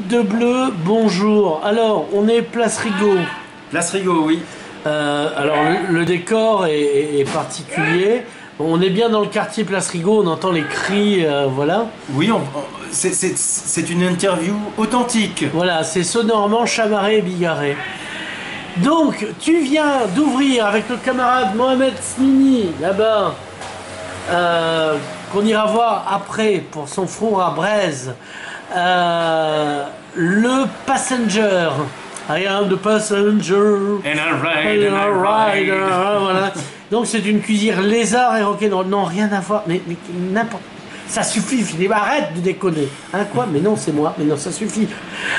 de bleu, bonjour. Alors, on est Place Rigaud. Place Rigaud, oui. Alors, le décor est particulier. On est bien dans le quartier Place Rigaud, on entend les cris, voilà. Oui, c'est une interview authentique. Voilà, c'est sonorement chamarré et bigarré. Donc, tu viens d'ouvrir avec le camarade Mohamed Smini, là-bas, qu'on ira voir après pour son four à braise, le Passenger. I am the passenger. And I ride. Voilà. Donc c'est une cuisinière lézard et rock'n'roll. Non, rien à voir. Mais n'importe. Ça suffit, Philippe. Arrête de déconner. Hein, quoi? Mais non, c'est moi. Mais non, ça suffit.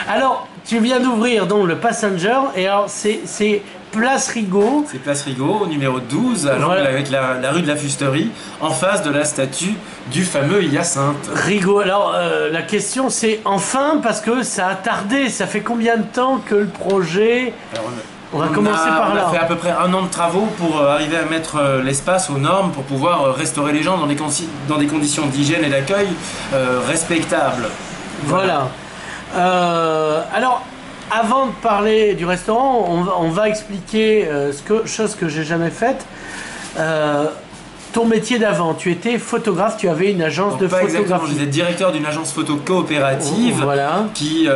Alors, tu viens d'ouvrir donc le Passenger. Et alors, c'est Place Rigaud. C'est Place Rigaud, au numéro 12, à l'angle Voilà. avec la rue de la Fusterie, en face de la statue du fameux Hyacinthe. Rigaud. Alors, la question c'est enfin, parce que ça a tardé. Ça fait combien de temps que le projet... Alors, On va commencer par là. On a fait à peu près 1 an de travaux pour arriver à mettre l'espace aux normes, pour pouvoir restaurer les gens dans des conditions d'hygiène et d'accueil respectables. Voilà. Alors, avant de parler du restaurant, on va expliquer chose que j'ai jamais faite. Ton métier d'avant, tu étais photographe, tu avais une agence de Pas exactement, photographie. j'étais directeur d'une agence photo coopérative Voilà. qui,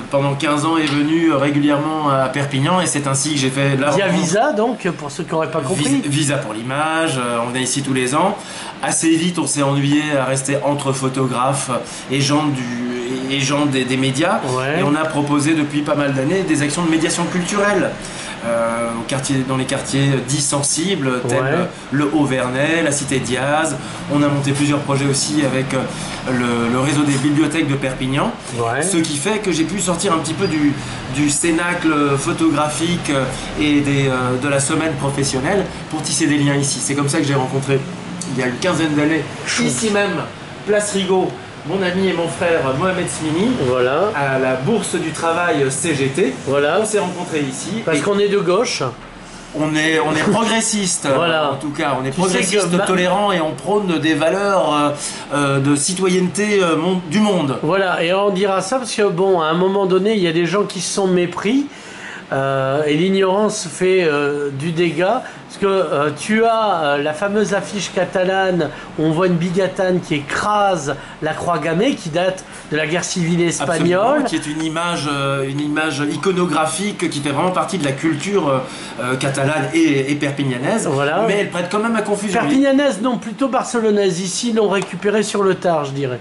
pendant 15 ans, est venue régulièrement à Perpignan, et c'est ainsi que j'ai fait la Via rencontre. Visa, donc, pour ceux qui n'auraient pas compris. Visa pour l'image, on est ici tous les ans. Assez vite, on s'est ennuyé à rester entre photographes et gens des médias. Ouais. Et on a proposé depuis pas mal d'années des actions de médiation culturelle. Dans les quartiers dits sensibles, tels Ouais. le Haut-Vernay, la Cité Diaz. On a monté plusieurs projets aussi avec le réseau des bibliothèques de Perpignan. Ouais. Ce qui fait que j'ai pu sortir un petit peu du cénacle photographique et de la semaine professionnelle pour tisser des liens ici. C'est comme ça que j'ai rencontré, il y a une quinzaine d'années, ici même, Place Rigaud, mon ami et mon frère Mohamed Smini, Voilà. à la Bourse du Travail CGT. Voilà. On s'est rencontrés ici. Parce Et qu'on est de gauche. on est progressiste, Voilà. en tout cas. On est Tu sais progressiste, que tolérant, et on prône des valeurs de citoyenneté du monde. Voilà, et on dira ça parce que, bon, à un moment donné, il y a des gens qui se sont mépris. Et l'ignorance fait du dégât, parce que tu as la fameuse affiche catalane où on voit une bigatane qui écrase la croix gammée qui date de la guerre civile espagnole. Absolument, qui est une image iconographique qui fait vraiment partie de la culture catalane et perpignanaise, Voilà. mais elle prête quand même à confusion. Perpignanaise, non, plutôt barcelonaise. Ici, ils l'ont récupérée sur le tard, je dirais.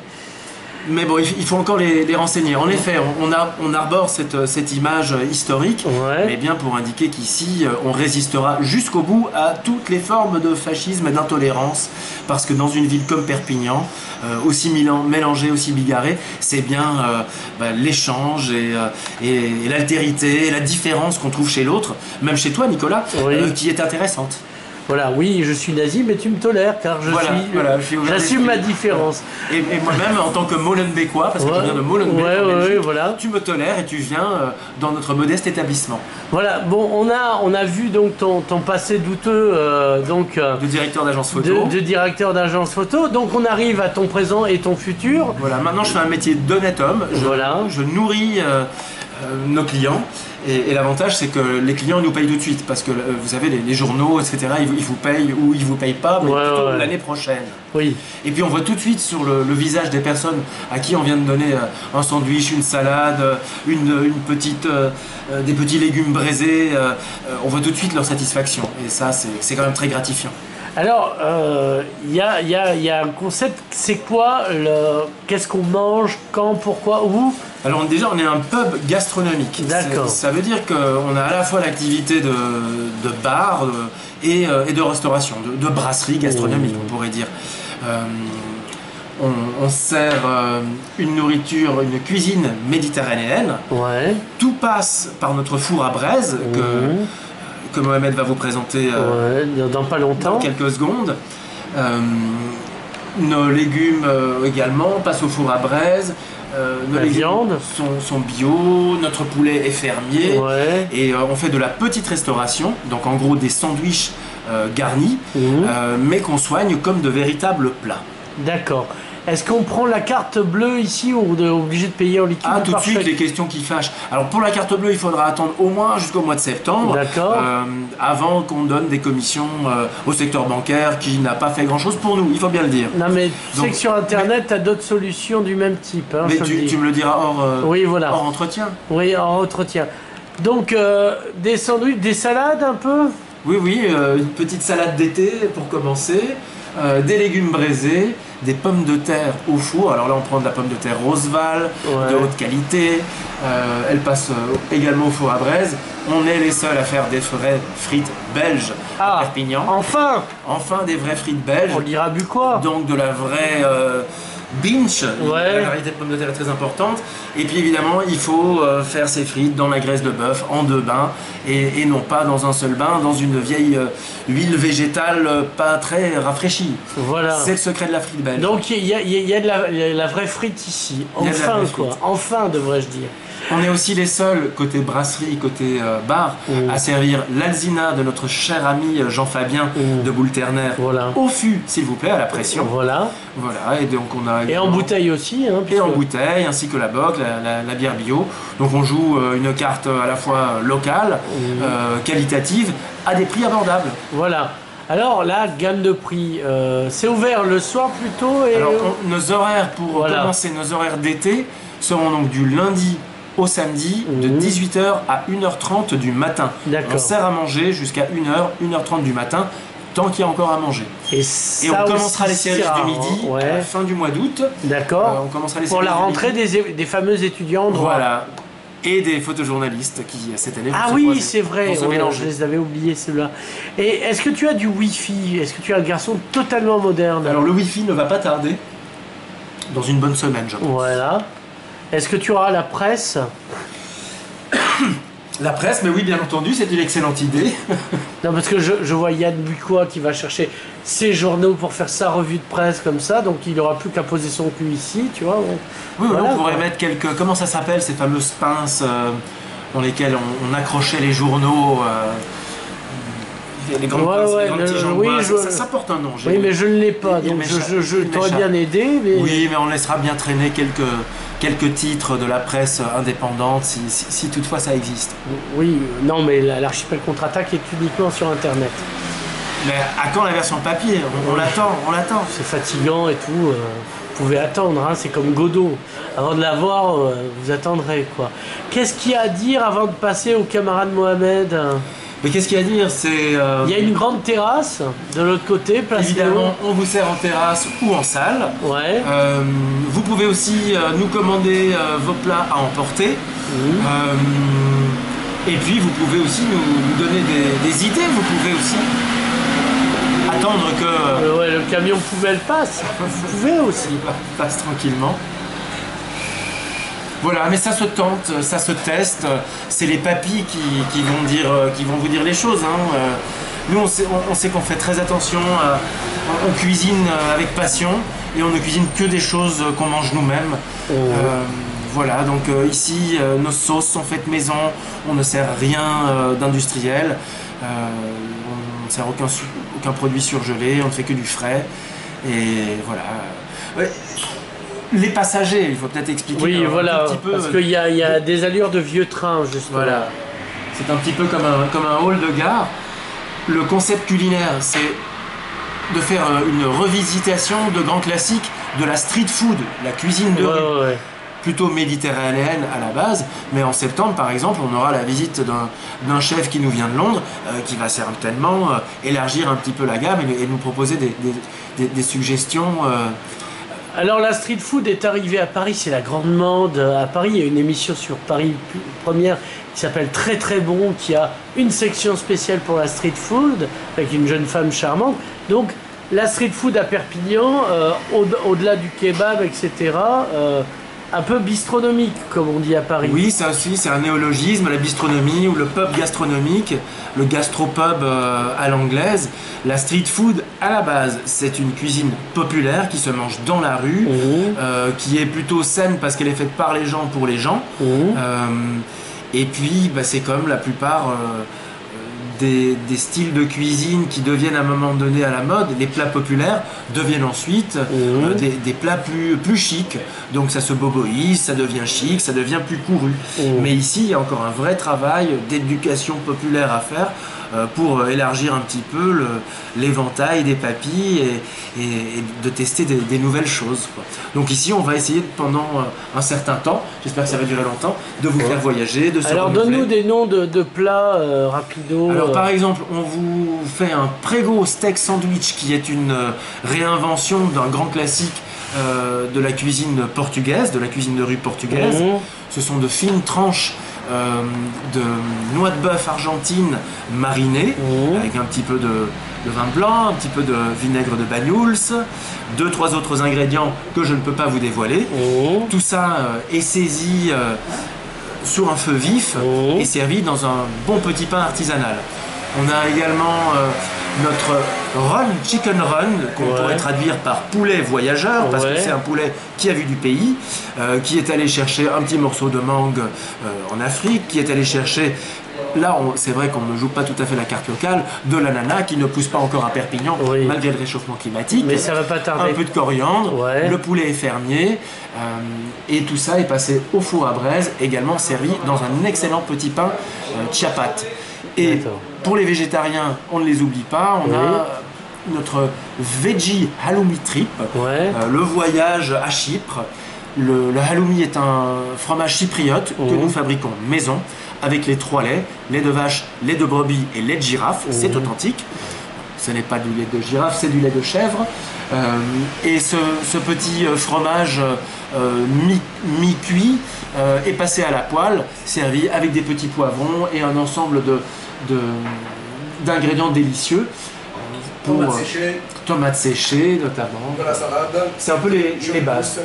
Mais bon, il faut encore les renseigner. En effet, on arbore cette image historique, Ouais. mais bien pour indiquer qu'ici, on résistera jusqu'au bout à toutes les formes de fascisme et d'intolérance, parce que dans une ville comme Perpignan, aussi mélangée, aussi bigarrée, c'est bien l'échange et l'altérité, et la différence qu'on trouve chez l'autre, même chez toi, Nicolas, Oui. qui est intéressante. Voilà, oui, je suis nazi, mais tu me tolères, car je suis ouvert j'assume ma d'esprit. différence. Et moi-même, en tant que Molenbeekois, parce que Ouais. je viens de Molenbeek, Ouais, en ouais, Belgique, ouais, voilà. tu me tolères et tu viens dans notre modeste établissement. Voilà, bon, on a vu donc ton passé douteux, De directeur d'agence photo. de directeur d'agence photo. Donc on arrive à ton présent et ton futur. Voilà, maintenant je fais un métier d'honnête homme. Voilà. Je nourris nos clients. Et l'avantage, c'est que les clients nous payent tout de suite. Parce que vous savez, les journaux, etc., ils vous payent ou ils vous payent pas, mais Ouais, plutôt ouais. l'année prochaine. Oui. Et puis on voit tout de suite sur le visage des personnes à qui on vient de donner un sandwich, une salade, une petite, des petits légumes braisés. On voit tout de suite leur satisfaction. Et ça, c'est quand même très gratifiant. Alors, il y a un concept, c'est quoi qu'est-ce qu'on mange, quand, pourquoi, où? Alors déjà, on est un pub gastronomique. D'accord. Ça veut dire qu'on a à la fois l'activité de bar et de restauration, de brasserie gastronomique, on pourrait dire. On sert une nourriture, une cuisine méditerranéenne. Ouais. Tout passe par notre four à braise que Mohamed va vous présenter Ouais, dans pas dans longtemps. quelques secondes. Nos légumes également passent au four à braise. Nos La légumes viande sont bio, notre poulet est fermier. Ouais. Et on fait de la petite restauration, donc en gros des sandwichs garnis, mais qu'on soigne comme de véritables plats. D'accord. Est-ce qu'on prend la carte bleue ici ou on est obligé de payer en liquide? Ah, tout de suite, les questions qui fâchent. Alors, pour la carte bleue, il faudra attendre au moins jusqu'au mois de septembre. D'accord. Avant qu'on donne des commissions au secteur bancaire qui n'a pas fait grand-chose pour nous, il faut bien le dire. Non, mais tu sais Donc, que sur Internet, tu as d'autres solutions du même type. Hein, mais tu me le diras oui, voilà. hors entretien. Oui, en entretien. Donc, des sandwichs, des salades un peu? Oui, une petite salade d'été pour commencer, des légumes braisés, des pommes de terre au four. Alors là, on prend de la pomme de terre Roseval, de haute qualité. Elle passe également au four à braise. On est les seuls à faire des vraies frites belges à Perpignan. Enfin des vraies frites belges. On dira bu quoi? Donc de la vraie binge. La variété de pommes de terre est très importante. Et puis évidemment, il faut faire ses frites dans la graisse de bœuf en 2 bains et non pas dans un seul bain, dans une vieille huile végétale pas très rafraîchie. Voilà. C'est le secret de la frite belge. Donc il y a de la vraie frite ici. Enfin quoi. Enfin devrais-je dire. On est aussi les seuls, côté brasserie, côté bar, à servir l'Alzina de notre cher ami Jean-Fabien de Boule-Ternaire au fût, s'il vous plaît, à la pression. Voilà, et donc on a... Et en bouteille aussi. Hein, et en bouteille, ainsi que la bock, la bière bio. Donc on joue une carte à la fois locale, qualitative, à des prix abordables. Voilà. Alors la gamme de prix, c'est ouvert le soir plutôt et... Alors nos horaires, pour commencer, nos horaires d'été seront donc du lundi au samedi de 18h à 1h30 du matin. On sert à manger jusqu'à 1h, 1h30 du matin, tant qu'il y a encore à manger. Et on commencera les services du midi à la fin du mois d'août. D'accord. On commencera les pour la rentrée des fameux étudiants. Voilà. Et des photojournalistes qui, cette année, ah oui, c'est vrai, je les avais oubliés ceux-là. Et est-ce que tu as du Wi-Fi? Est-ce que tu es un garçon totalement moderne? Alors le Wi-Fi ne va pas tarder. Dans une bonne semaine, je pense. Voilà. Est-ce que tu auras la presse? La presse, mais oui, bien entendu, c'est une excellente idée. Non, parce que je vois Yann Bucois qui va chercher ses journaux pour faire sa revue de presse comme ça, donc il n'aura plus qu'à poser son cul ici, tu vois. Oui, voilà, on pourrait mettre quelques... Comment ça s'appelle, ces fameuses pinces dans lesquelles on accrochait les journaux les grandes pinces, les grands petits jambes. Oui, ça porte un nom. Oui, mais je ne l'ai pas, donc je t'aurais bien aidé. Mais... Oui, mais on laissera bien traîner quelques titres de la presse indépendante, si toutefois ça existe. Oui, non, mais l'archipel contre-attaque est uniquement sur Internet. Mais à quand la version papier? On l'attend. C'est fatigant et tout. Vous pouvez attendre, hein, c'est comme Godot. Avant de l'avoir, vous attendrez, quoi. Qu'est-ce qu'il y a à dire avant de passer au camarade Mohamed? Mais qu'est-ce qu'il y a à dire? Il y a une grande terrasse de l'autre côté, place évidemment, on vous sert en terrasse ou en salle. Ouais. Vous pouvez aussi nous commander vos plats à emporter. Et puis vous pouvez aussi nous donner des idées. Vous pouvez aussi attendre que... le camion poubelle passe. Vous pouvez aussi. Passe tranquillement. Voilà, mais ça se tente, ça se teste. C'est les papys qui vont vous dire les choses. Hein. Nous, on sait qu'on fait très attention. On cuisine avec passion et on ne cuisine que des choses qu'on mange nous-mêmes. Voilà, donc ici, nos sauces sont faites maison. On ne sert rien d'industriel. On ne sert aucun produit surgelé. On ne fait que du frais. Et voilà. Ouais. Les passagers, il faut peut-être expliquer un petit peu. Parce qu'il y a des allures de vieux trains, justement. Voilà. C'est un petit peu comme un hall de gare. Le concept culinaire, c'est de faire une revisitation de grands classiques de la street food, la cuisine de rue. Plutôt méditerranéenne à la base, mais en septembre, par exemple, on aura la visite d'un chef qui nous vient de Londres, qui va certainement élargir un petit peu la gamme et nous proposer des suggestions. Alors la street food est arrivée à Paris, c'est la grande mode. À Paris, il y a une émission sur Paris Première qui s'appelle Très Très Bon, qui a une section spéciale pour la street food, avec une jeune femme charmante. Donc la street food à Perpignan, au-delà du kebab, etc., un peu bistronomique, comme on dit à Paris. Oui, ça aussi, c'est un néologisme, la bistronomie ou le pub gastronomique, le gastropub à l'anglaise. La street food, à la base, c'est une cuisine populaire qui se mange dans la rue, qui est plutôt saine parce qu'elle est faite par les gens pour les gens. Et puis, c'est comme la plupart des styles de cuisine qui deviennent à un moment donné à la mode. Les plats populaires deviennent ensuite des plats plus chics. Donc ça se boboise, ça devient chic, ça devient plus couru. Mais ici, il y a encore un vrai travail d'éducation populaire à faire pour élargir un petit peu l'éventail des papilles et de tester des nouvelles choses, quoi. Donc ici, on va essayer pendant un certain temps, j'espère que ça va durer longtemps, de vous faire voyager, de se Alors renouveler. donne-nous des noms de plats rapido. Alors par exemple, on vous fait un Prego steak sandwich qui est une réinvention d'un grand classique de la cuisine portugaise, de la cuisine de rue portugaise. Ce sont de fines tranches de noix de bœuf argentine marinée avec un petit peu de vin blanc, un petit peu de vinaigre de Banyuls, 2-3 autres ingrédients que je ne peux pas vous dévoiler. Tout ça est saisi sur un feu vif et servi dans un bon petit pain artisanal. On a également notre run, chicken run, qu'on pourrait traduire par poulet voyageur, parce que c'est un poulet qui a vu du pays, qui est allé chercher un petit morceau de mangue en Afrique, qui est allé chercher, là c'est vrai qu'on ne joue pas tout à fait la carte locale, de l'ananas qui ne pousse pas encore à Perpignan, malgré le réchauffement climatique. Mais ça va pas tarder. Un peu de coriandre, le poulet est fermier, et tout ça est passé au four à braise, également servi dans un excellent petit pain ciapat. Et pour les végétariens, on ne les oublie pas, on a notre veggie halloumi trip, le voyage à Chypre. Le halloumi est un fromage chypriote que nous fabriquons maison avec les 3 laits, lait de vache, lait de brebis et lait de girafe, c'est authentique. Ce n'est pas du lait de girafe, c'est du lait de chèvre. Et ce petit fromage mi-cuit est passé à la poêle, servi avec des petits poivrons et un ensemble d'ingrédients délicieux. Tomates séchées notamment. De la salade. C'est un peu les bases.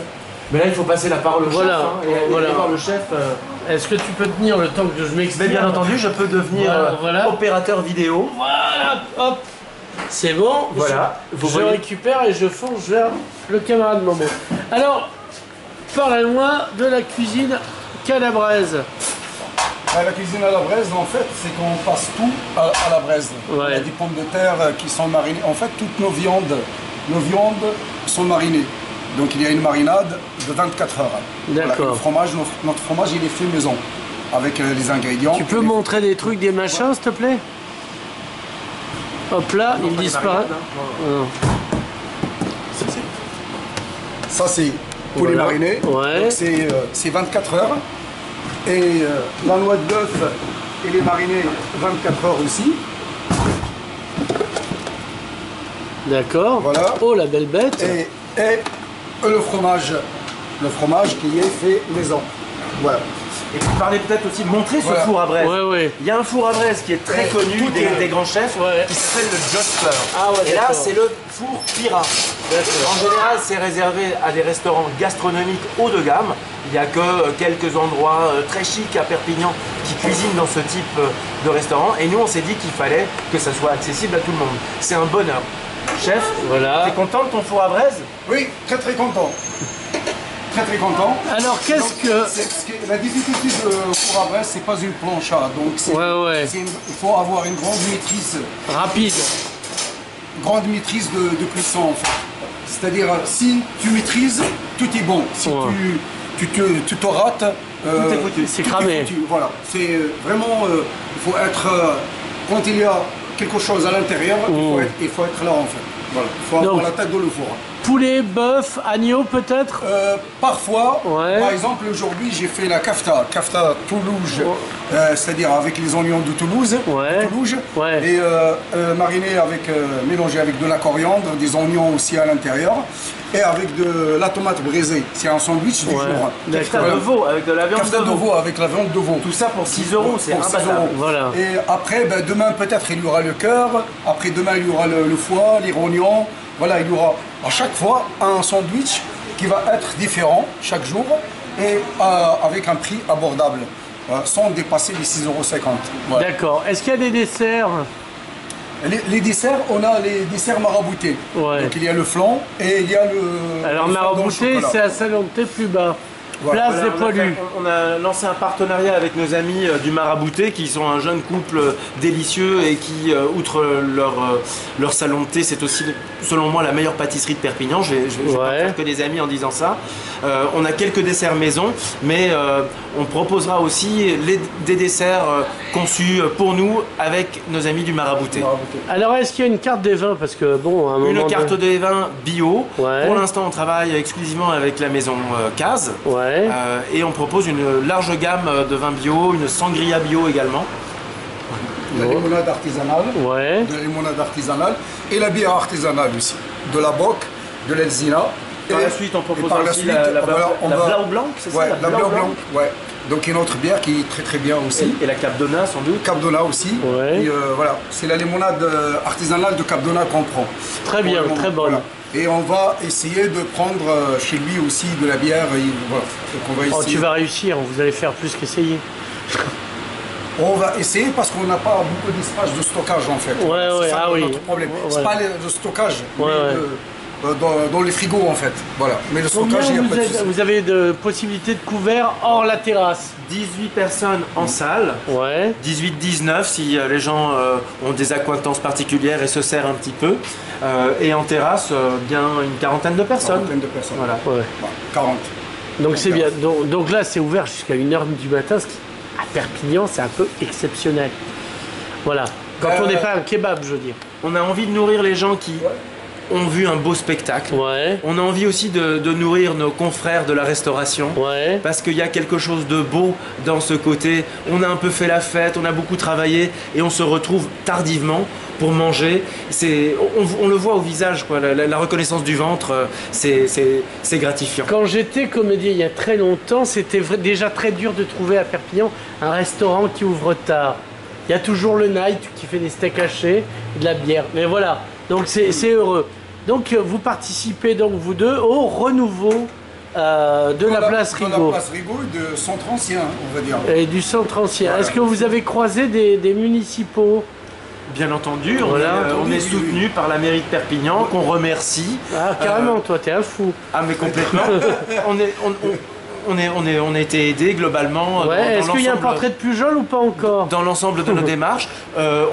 Mais là, il faut passer la parole au chef. Et voir le chef. Est-ce que tu peux tenir le temps que je m'exprime? Bien entendu, je peux devenir opérateur vidéo. Voilà, hop. C'est bon. Voilà. Je récupère et je fonce vers le camarade Momo. Alors, parlez-moi de la cuisine calabraise. La cuisine à la braise, en fait, c'est qu'on passe tout à la braise. Il y a des pommes de terre qui sont marinées. En fait, toutes nos viandes sont marinées. Donc il y a une marinade de 24 heures. D'accord. Voilà, notre fromage, il est fait maison, avec les ingrédients. Tu peux montrer des trucs, des machins, s'il te plaît? Hop là, il disparaît. Ça, c'est poulet mariné. Donc c'est 24 heures. Et la noix de bœuf, elle est marinée 24 heures aussi. D'accord. Voilà. Oh, la belle bête. Et le fromage qui est fait maison. Voilà. Et vous parlez peut-être aussi de montrer ce four à braise. Il y a un four à braise qui est très connu des grands chefs qui s'appelle le Jostler. Et là, c'est le four Pira. En général, c'est réservé à des restaurants gastronomiques haut de gamme. Il n'y a que quelques endroits très chics à Perpignan qui cuisinent dans ce type de restaurant. Et nous, on s'est dit qu'il fallait que ça soit accessible à tout le monde. C'est un bonheur. Chef, t'es content de ton four à braise? Oui, très très content. Très content. Alors la difficulté de four à braise, c'est pas une plancha. Donc il faut avoir une grande maîtrise. Rapide. Grande maîtrise de cuisson en fait. C'est-à-dire si tu maîtrises, tout est bon. Si tu te rates, tout est foutu. C'est cramé. Voilà. C'est vraiment. Il faut être. Quand il y a quelque chose à l'intérieur, il faut être là en fait. Voilà. Il faut avoir la tête dans le four. Poulet, bœuf, agneau peut-être? Parfois, par exemple aujourd'hui j'ai fait la kafta Toulouse, c'est-à-dire avec les oignons de Toulouse, et mariné mélangé avec de la coriandre, des oignons aussi à l'intérieur, et avec de la tomate braisée. C'est un sandwich du jour. Kafta de veau avec de la viande de veau. Avec la viande de veau. Tout ça pour 6 €, c'est imbattable. Voilà. Et après, demain peut-être il y aura le cœur, après demain il y aura le foie, les rognons. Voilà, il y aura à chaque fois un sandwich qui va être différent chaque jour et avec un prix abordable, sans dépasser les 6,50 €. Voilà. D'accord. Est-ce qu'il y a des desserts? Les desserts, on a les desserts maraboutés. Donc il y a le flan et il y a le. Alors marabouté, c'est à salon de thé plus bas. Place des Poilus. On a lancé un partenariat avec nos amis du Marabouté, qui sont un jeune couple délicieux et qui, outre leur salon de thé, c'est aussi, selon moi, la meilleure pâtisserie de Perpignan. Je vais pas faire que des amis en disant ça. On a quelques desserts maison, mais on proposera aussi des desserts conçus pour nous avec nos amis du Marabouté. Alors, est-ce qu'il y a une carte des vins? Parce que, bon, à un moment... Une carte des vins bio. Ouais. Pour l'instant, on travaille exclusivement avec la maison Case. Ouais. Et on propose une large gamme de vins bio, une sangria bio également. La limonade artisanale, ouais. de la limonade artisanale et la bière artisanale aussi. De la Bock, de l'Elzina. Par la suite, on propose aussi la Blau Blanc, c'est ça? La Blau Blanc, ouais. Donc une autre bière qui est très très bien aussi. Et la Capdona sans doute. Capdona aussi. Ouais. Et voilà, c'est la limonade artisanale de Capdona qu'on prend. Très bien, très bonne. Voilà. Et on va essayer de prendre chez lui aussi de la bière. Et voilà. Donc on va essayer. Tu vas réussir, vous allez faire plus qu'essayer. On va essayer parce qu'on n'a pas beaucoup d'espace de stockage en fait. Ouais, c'est ça notre problème. Ouais. C'est pas le stockage, mais dans les frigos en fait. Voilà. Mais le stockage, il n'y a pas de souci. Vous avez de possibilités de couvert hors la terrasse? 18 personnes en salle. Ouais. 18-19 si les gens ont des accointances particulières et se serrent un petit peu. Et en terrasse, bien une quarantaine de personnes. 40 de personnes. Voilà. Ouais. 40. Donc c'est bien. Donc là, c'est ouvert jusqu'à 1h du matin, ce qui, à Perpignan, c'est un peu exceptionnel. Voilà. Quand on n'est pas un kebab, je veux dire. On a envie de nourrir les gens qui ont vu un beau spectacle. Ouais. On a envie aussi de nourrir nos confrères de la restauration. Ouais. Parce qu'il y a quelque chose de beau dans ce côté. On a un peu fait la fête, on a beaucoup travaillé et on se retrouve tardivement pour manger. On le voit au visage, quoi. La reconnaissance du ventre, c'est gratifiant. Quand j'étais comédien il y a très longtemps, c'était déjà très dur de trouver à Perpignan un restaurant qui ouvre tard. Il y a toujours le night qui fait des steaks hachés, de la bière. Mais voilà, donc c'est heureux. Donc vous participez donc vous deux au renouveau de la place Rigaud. De la place Rigaud et de centre ancien, on va dire. Et du centre ancien. Voilà. Est-ce que vous avez croisé des municipaux? Bien entendu, on est soutenu par la mairie de Perpignan, qu'on remercie. Ah, carrément, toi, t'es un fou. Ah, mais complètement. On a été aidés globalement. Ouais, est-ce qu'il y a un portrait de Pujol ou pas encore? Dans l'ensemble de nos démarches.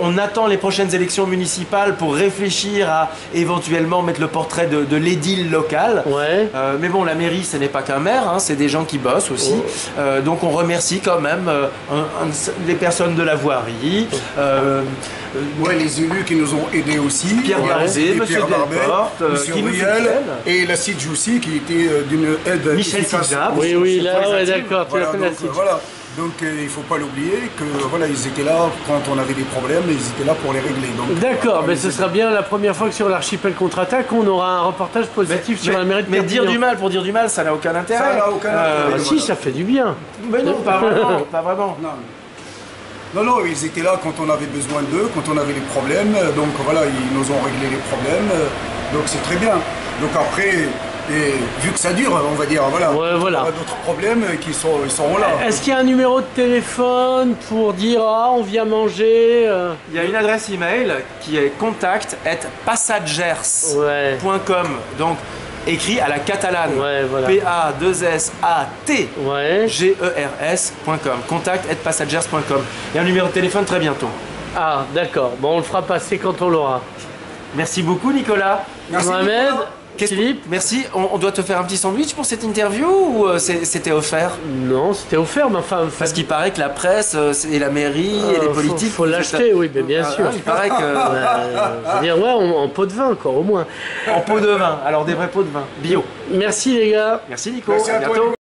On attend les prochaines élections municipales pour réfléchir à éventuellement mettre le portrait de l'édile local. Ouais. Mais bon, la mairie, ce n'est pas qu'un maire, hein, c'est des gens qui bossent aussi. Donc on remercie quand même les personnes de la voirie. Les élus qui nous ont aidés aussi. Pierre Garzé, Monsieur Delporte, Monsieur Riel et la Sidj aussi qui était d'une aide Michel Sidja. Oui, là, ouais, d'accord, tu l'appelles la Sidj. Voilà. Donc il ne faut pas l'oublier que voilà, ils étaient là quand on avait des problèmes, ils étaient là pour les régler. D'accord, mais ce sera bien la première fois que sur l'archipel contre-attaque, on aura un reportage positif sur la mairie de Perpignan. Mais dire du mal pour dire du mal, ça n'a aucun intérêt. Ça n'a aucun intérêt. Si, ça fait du bien. Mais non, pas vraiment. Pas vraiment. Non, ils étaient là quand on avait besoin d'eux, quand on avait des problèmes. Donc voilà, ils nous ont réglé les problèmes. Donc c'est très bien. Donc après, vu que ça dure, on va dire, voilà. Ouais, voilà. Il y aura d'autres problèmes qui seront là. Est-ce qu'il y a un numéro de téléphone pour dire on vient manger Il y a une adresse email qui est contact@passagers.com. Donc écrit à la catalane. Ouais, voilà. PASSATGERS.com. Contact@passagers.com. Et un numéro de téléphone très bientôt. Ah, d'accord. Bon, on le fera passer quand on l'aura. Merci beaucoup, Nicolas. Merci, Mohamed. Philippe, merci. On doit te faire un petit sandwich pour cette interview ou c'était offert? Non, c'était offert, mais enfin... Parce qu'il paraît que la presse et la mairie et les politiques... Faut l'acheter, oui, mais bien sûr. Il paraît que... je veux dire, ouais, en pot de vin, encore, au moins. En pot de vin, alors des vrais pots de vin, bio. Merci, les gars. Merci, Nico. Merci à bientôt.